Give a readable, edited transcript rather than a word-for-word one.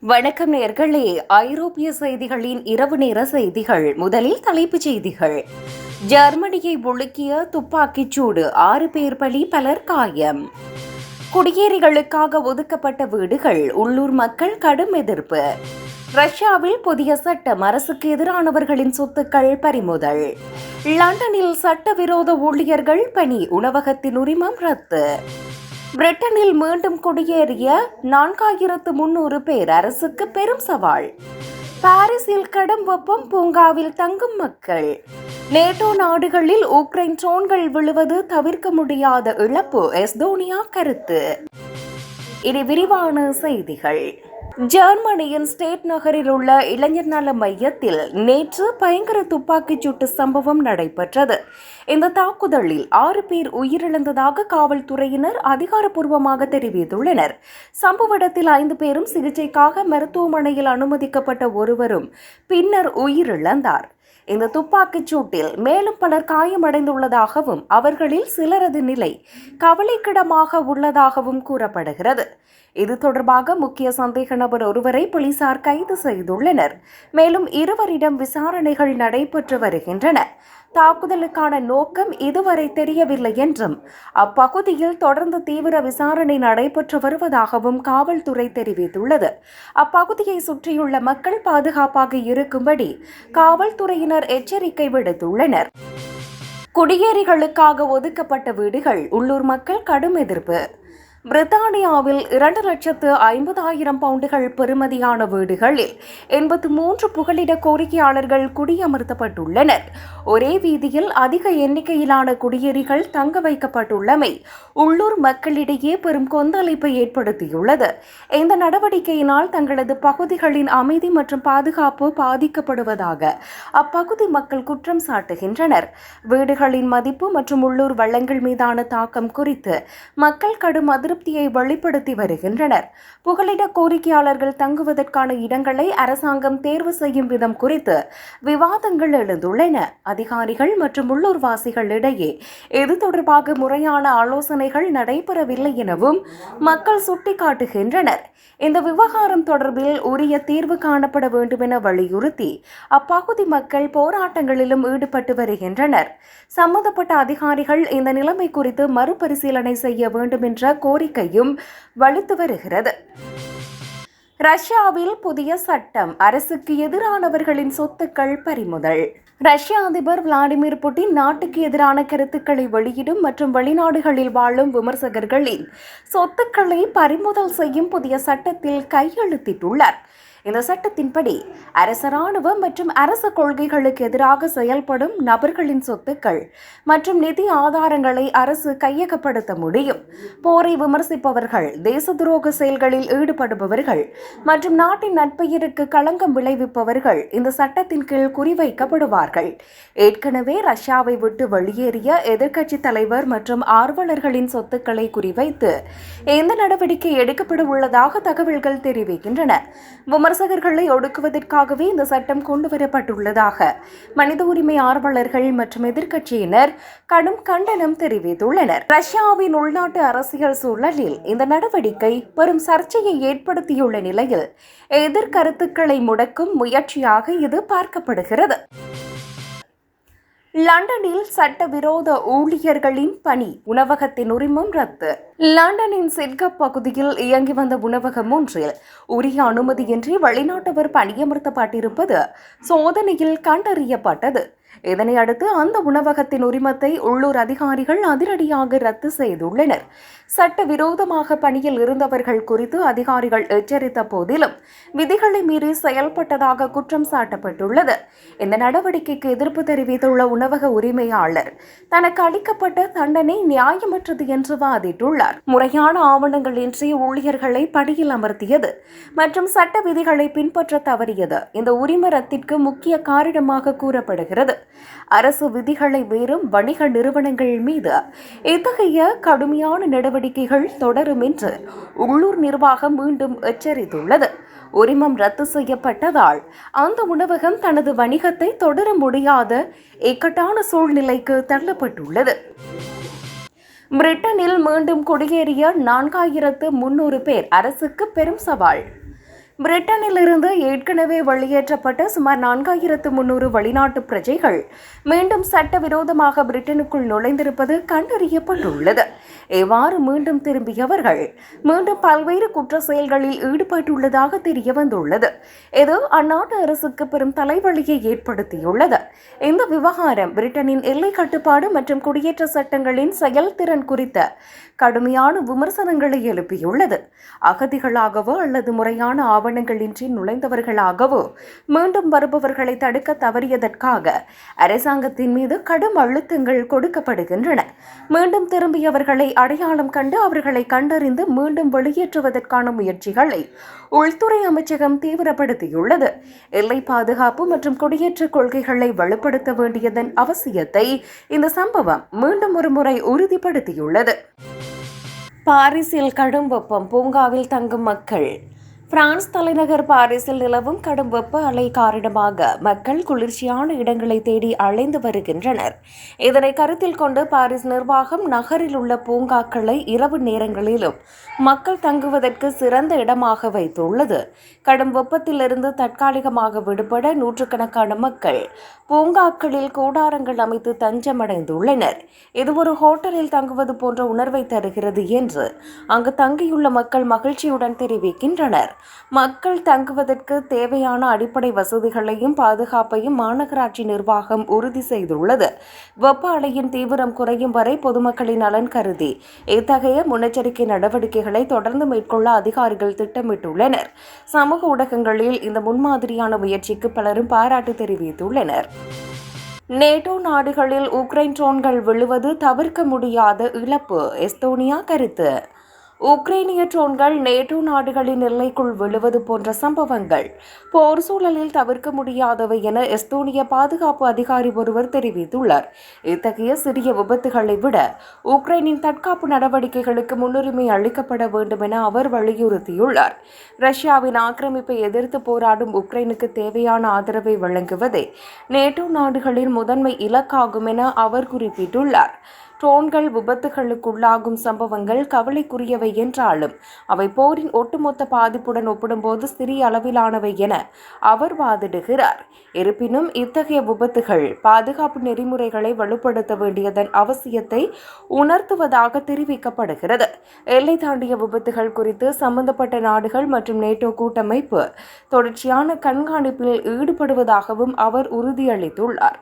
வணக்கம் நேயர்களே. ஐரோப்பிய செய்திகளின் இரவு நேர செய்திகள். முதலில் தலைப்புச் செய்திகள். ஜெர்மனியை உலுக்கிய துப்பாக்கிச் சூடு, 6 பேர் பலி, பலர் காயம். குடியேறிகளுக்காக ஒதுக்கப்பட்ட வீடுகள், உள்ளூர் மக்கள் கடும் எதிர்ப்பு. ரஷ்யாவில் புதிய சட்டம், அரசுக்கு எதிரானவர்களின் சொத்துக்கள் பறிமுதல். லண்டனில் சட்டவிரோத ஊழியர்கள் பணி, உணவகத்தின் உரிமம் ரத்து. பிரிட்டனில் மீண்டும் குடியேறிய 4300 பேர், அரசுக்கு பெரும் சவால். பாரிஸில் கடும் வெப்பம், பூங்காவில் தங்கும் மக்கள். நேட்டோ நாடுகளில் உக்ரைன் ட்ரோன்கள் விழுவது தவிர்க்க முடியாத இழப்பு, எஸ்தோனியா கருத்து. இனி விரிவான செய்திகள். ஜெர்மனியின் ஸ்டேட் நகரில் உள்ள இளைஞர் நல மையத்தில் நேற்று பயங்கர துப்பாக்கிச் சூட்டு சம்பவம் நடைபெற்றது. இந்த தாக்குதலில் 6 பேர் உயிரிழந்ததாக காவல்துறையினர் அதிகாரப்பூர்வமாக தெரிவித்துள்ளனர். சம்பவ இடத்தில் 5 பேரும் சிகிச்சைக்காக மருத்துவமனையில் அனுமதிக்கப்பட்ட ஒருவரும் பின்னர் உயிரிழந்தார். இந்த துப்பாக்கிச் சூட்டில் மேலும் பலர் காயமடைந்துள்ளதாகவும் அவர்களில் சிலரது நிலை கவலைக்கிடமாக உள்ளதாகவும் கூறப்படுகிறது. இது தொடர்பாக முக்கிய சந்தேக நபர் ஒருவரை போலீசார் கைது செய்துள்ளனர். மேலும் 2 விசாரணைகள் நடைபெற்று வருகின்றன. தாக்குதலுக்கான நோக்கம் இதுவரை தெரியவில்லை என்றும் அப்பகுதியில் தொடர்ந்து தீவிர விசாரணை நடைபெற்று வருவதாகவும் காவல்துறை தெரிவித்துள்ளது. அப்பகுதியை சுற்றியுள்ள மக்கள் பாதுகாப்பாக இருக்கும்படி காவல்துறையினர் எச்சரிக்கை விடுத்துள்ளனர். குடியேறிகளுக்காக ஒதுக்கப்பட்ட வீடுகள், உள்ளூர் மக்கள் கடும் எதிர்ப்பு. பிரித்தானியாவில் 2,50,000 பவுண்டுகள் பெறுமதியான வீடுகளில் 83 புகலிட கோரிக்கையாளர்கள் குடியமர்த்தப்பட்டுள்ளனர். ஒரே வீதியில் அதிக எண்ணிக்கையிலான குடியேறிகள் தங்க வைக்கப்பட்டுள்ளமை உள்ளூர் மக்களிடையே பெரும் கொந்தளிப்பை ஏற்படுத்தியுள்ளது. இந்த நடவடிக்கையினால் தங்களது பகுதிகளின் அமைதி மற்றும் பாதுகாப்பு பாதிக்கப்படுவதாக அப்பகுதி மக்கள் குற்றம் சாட்டுகின்றனர். வீடுகளின் மதிப்பு மற்றும் உள்ளூர் வளங்கள் மீதான தாக்கம் குறித்து மக்கள் கடும் அதிருப்தியை வெளிப்படுத்தி வருகின்றனர். புகலிட கோரிக்கையாளர்கள் தங்குவதற்கான இடங்களை அரசாங்கம் தேர்வு செய்யும் விதம் குறித்து விவாதங்கள் எழுந்துள்ளன. அதிகாரிகள் மற்றும் உள்ளூர்வாசிகள் இடையே இது தொடர்பாக முறையான ஆலோசனைகள் நடைபெறவில்லை எனவும் மக்கள் சுட்டிக்காட்டுகின்றனர். இந்த விவகாரம் தொடர்பில் உரிய தீர்வு காணப்பட வேண்டும் என வலியுறுத்தி அப்பகுதி மக்கள் போராட்டங்களிலும் ஈடுபட்டு வருகின்றனர். சம்பந்தப்பட்ட அதிகாரிகள் இந்த நிலைமை குறித்து மறுபரிசீலனை செய்ய வேண்டும் என்ற கோரிக்கையும் வலுத்து வருகிறது. ரஷ்யாவில் புதிய சட்டம், அரசுக்கு எதிரானவர்களின் சொத்துக்கள் பறிமுதல். ரஷ்ய அதிபர் விளாடிமிர் புட்டின் நாட்டுக்கு எதிரான கருத்துக்களை வெளியிடும் மற்றும் வெளிநாடுகளில் வாழும் விமர்சகர்களின் சொத்துக்களை பறிமுதல் செய்யும் புதிய சட்டத்தில் கையெழுத்திட்டுள்ளார். இந்த சட்டத்தின்படி அரச ராணுவ மற்றும் அரச கொள்கைகளுக்கு எதிராக செயல்படும் நபர்களின் சொத்துக்கள் மற்றும் நிதி ஆதாரங்களை அரசு கையகப்படுத்த முடியும். போரை விமர்சிப்பவர்கள், தேச துரோக செயல்களில் ஈடுபடுபவர்கள் மற்றும் நாட்டின் நட்பெயருக்கு களங்கம் விளைவிப்பவர்கள் இந்த சட்டத்தின் கீழ் குறிவைக்கப்படுவார்கள். ஏற்கனவே ரஷ்யாவை விட்டு வெளியேறிய எதிர்க்கட்சி தலைவர் மற்றும் ஆர்வலர்களின் சொத்துக்களை குறிவைத்து இந்த நடவடிக்கை எடுக்கப்பட உள்ளதாக தகவல்கள் தெரிவிக்கின்றன. விமர்சகர்களை ஒடுக்குவதற்காகவே இந்த சட்டம் கொண்டுவரப்பட்டுள்ளதாக மனித உரிமை ஆர்வலர்கள் மற்றும் எதிர்க்கட்சியினர் கடும் கண்டனம் தெரிவித்துள்ளனர். ரஷ்யாவின் உள்நாட்டு அரசியல் சூழலில் இந்த நடவடிக்கை பெரும் சர்ச்சையை ஏற்படுத்தியுள்ள நிலையில் எதிர்கருத்துக்களை முடக்கும் முயற்சியாக இது பார்க்கப்படுகிறது. லண்டனில் சட்டவிரோத ஊழியர்களின் பணி, உணவகத்தின் உரிமம் ரத்து. லண்டனின் சிட்கப் பகுதியில் இயங்கி வந்த உணவகம் ஒன்றில் உரிய அனுமதியின்றி வெளிநாட்டவர் பணியமர்த்தப்பட்டிருப்பது சோதனையில் கண்டறியப்பட்டது. இதனை அடுத்து அந்த உணவகத்தின் உரிமத்தை உள்ளூர் அதிகாரிகள் அதிரடியாக ரத்து செய்துள்ளனர். சட்டவிரோதமாக பணியில் இருந்தவர்கள் குறித்து அதிகாரிகள் எச்சரித்த போதிலும் விதிகளை மீறி செயல்பட்டதாக குற்றம் சாட்டப்பட்டுள்ளது. இந்த நடவடிக்கைக்கு எதிர்ப்பு தெரிவித்துள்ள உணவக உரிமையாளர் தனக்கு அளிக்கப்பட்ட தண்டனை நியாயமற்றது என்று வாதிட்டுள்ளார். முறையான ஆவணங்களின்றி ஊழியர்களை பணியில் அமர்த்தியது மற்றும் சட்ட விதிகளை பின்பற்ற தவறியது இந்த உரிம ரத்திற்கு முக்கிய காரணமாக கூறப்படுகிறது. அரசு விதிகளை மீறும் வணிக நிறுவனங்கள் மீது இத்தகைய கடுமையான நடவடிக்கைகள் தொடரும் என்று உள்ளூர் நிர்வாகம் மீண்டும் எச்சரித்துள்ளது. உரிமம் ரத்து செய்யப்பட்டதால் அந்த உணவகம் தனது வணிகத்தை தொடர முடியாத இக்கட்டான சூழ்நிலைக்கு தள்ளப்பட்டுள்ளது. பிரிட்டனில் மீண்டும் குடியேறிய 4300 பேர், அரசுக்கு பெரும் சவால். பிரிட்டனிலிருந்து ஏற்கனவே வெளியேற்றப்பட்ட சுமார் 4300 வெளிநாட்டு பிரஜைகள் மீண்டும் சட்டவிரோதமாக பிரிட்டனுக்குள் நுழைந்திருப்பது கண்டறியப்பட்டுள்ளது. இவ்வாறு மீண்டும் திரும்பியவர்கள் மீண்டும் பல்வேறு குற்ற செயல்களில் ஈடுபட்டுள்ளதாக தெரியவந்துள்ளது. இது அந்நாட்டு அரசுக்கு பெரும் தலைவலியை ஏற்படுத்தியுள்ளது. இந்த விவகாரம் பிரிட்டனின் எல்லை கட்டுப்பாடு மற்றும் குடியேற்ற சட்டங்களின் செயல்திறன் குறித்த கடுமையான விமர்சனங்களை எழுப்பியுள்ளது. அகதிகளாகவோ அல்லது முறையான ஆவணங்களின்றி நுழைந்தவர்களாகவோ மீண்டும் வருபவர்களை தடுக்க தவறியதற்காக அரசாங்கத்தின் மீது கடும் அழுத்தங்கள் கொடுக்கப்படுகின்றன. மீண்டும் திரும்பியவர்களை அடையாளம் கண்டு அவர்களை கண்டறிந்து மீண்டும் வெளியேற்றுவதற்கான முயற்சிகளை உள்துறை அமைச்சகம் தீவிரப்படுத்தியுள்ளது. எல்லை பாதுகாப்பு மற்றும் குடியேற்ற கொள்கைகளை வலுப்படுத்த வேண்டியதன் அவசியத்தை இந்த சம்பவம் மீண்டும் ஒருமுறை உறுதிப்படுத்தியுள்ளது. பாரிஸில் கடும் வெப்பம், பூங்காவில் தங்கும் மக்கள். பிரான்ஸ் தலைநகர் பாரிஸில் நிலவும் கடும் வெப்ப அலை காரணமாக மக்கள் குளிர்ச்சியான இடங்களை தேடி அலைந்து வருகின்றனர். இதனை கருத்தில் கொண்டு பாரிஸ் நிர்வாகம் நகரில் உள்ள பூங்காக்களை இரவு நேரங்களிலும் மக்கள் தங்குவதற்கு சிறந்த இடமாக வைத்துள்ளது. கடும் வெப்பத்திலிருந்து தற்காலிகமாக விடுபட நூற்றுக்கணக்கான மக்கள் பூங்காக்களில் கூடாரங்கள் அமைத்து தஞ்சமடைந்துள்ளனர். இது ஒரு ஹோட்டலில் தங்குவது போன்ற உணர்வை தருகிறது என்று அங்கு தங்கியுள்ள மக்கள் மகிழ்ச்சியுடன் தெரிவிக்கின்றனர். மக்கள் தங்குவதற்கு தேவையான அடிப்படை வசதிகளையும் பாதுகாப்பையும் மாநகராட்சி நிர்வாகம் உறுதி செய்துள்ளது. வெப்ப அலையின் தீவிரம் குறையும் வரை பொதுமக்களின் நலன் கருதி இத்தகைய முன்னெச்சரிக்கை நடவடிக்கைகளை தொடர்ந்து மேற்கொள்ள அதிகாரிகள் திட்டமிட்டுள்ளனர். சமூக ஊடகங்களில் இந்த முன்மாதிரியான முயற்சிக்கு பலரும் பாராட்டு தெரிவித்துள்ளனர். நேட்டோ நாடுகளில் உக்ரைன் ட்ரோன்கள் விழுவது தவிர்க்க முடியாத இழப்பு, எஸ்தோனியா கருத்து. உக்ரைனிய ட்ரோன்கள் நேட்டோ நாடுகளின் எல்லைக்குள் விழுவது போன்ற சம்பவங்கள் போர் சூழலில் தவிர்க்க முடியாதவை என எஸ்தோனிய பாதுகாப்பு அதிகாரி ஒருவர் தெரிவித்துள்ளார். இத்தகைய சிறிய விபத்துகளை விட உக்ரைனின் தற்காப்பு நடவடிக்கைகளுக்கு முன்னுரிமை அளிக்கப்பட வேண்டும் என அவர் வலியுறுத்தியுள்ளார். ரஷ்யாவின் ஆக்கிரமிப்பை எதிர்த்து போராடும் உக்ரைனுக்கு தேவையான ஆதரவை வழங்குவதே நேட்டோ நாடுகளின் முதன்மை இலக்காகும் என அவர் குறிப்பிட்டுள்ளார். ட்ரோன்கள் விபத்துகளுக்குள்ளாகும் சம்பவங்கள் கவலைக்குரியவை என்றாலும் அவை போரின் ஒட்டுமொத்த பாதிப்புடன் ஒப்பிடும்போது சிறிய அளவிலானவை என அவர் வாதிடுகிறார். இருப்பினும் இத்தகைய விபத்துகள் பாதுகாப்பு நெறிமுறைகளை வலுப்படுத்த வேண்டியதன் அவசியத்தை உணர்த்துவதாக தெரிவிக்கப்படுகிறது. எல்லை தாண்டிய விபத்துகள் குறித்து சம்பந்தப்பட்ட நாடுகள் மற்றும் நேட்டோ கூட்டமைப்பு தொடர்ச்சியான கண்காணிப்பில் ஈடுபடுவதாகவும் அவர் உறுதியளித்துள்ளார்.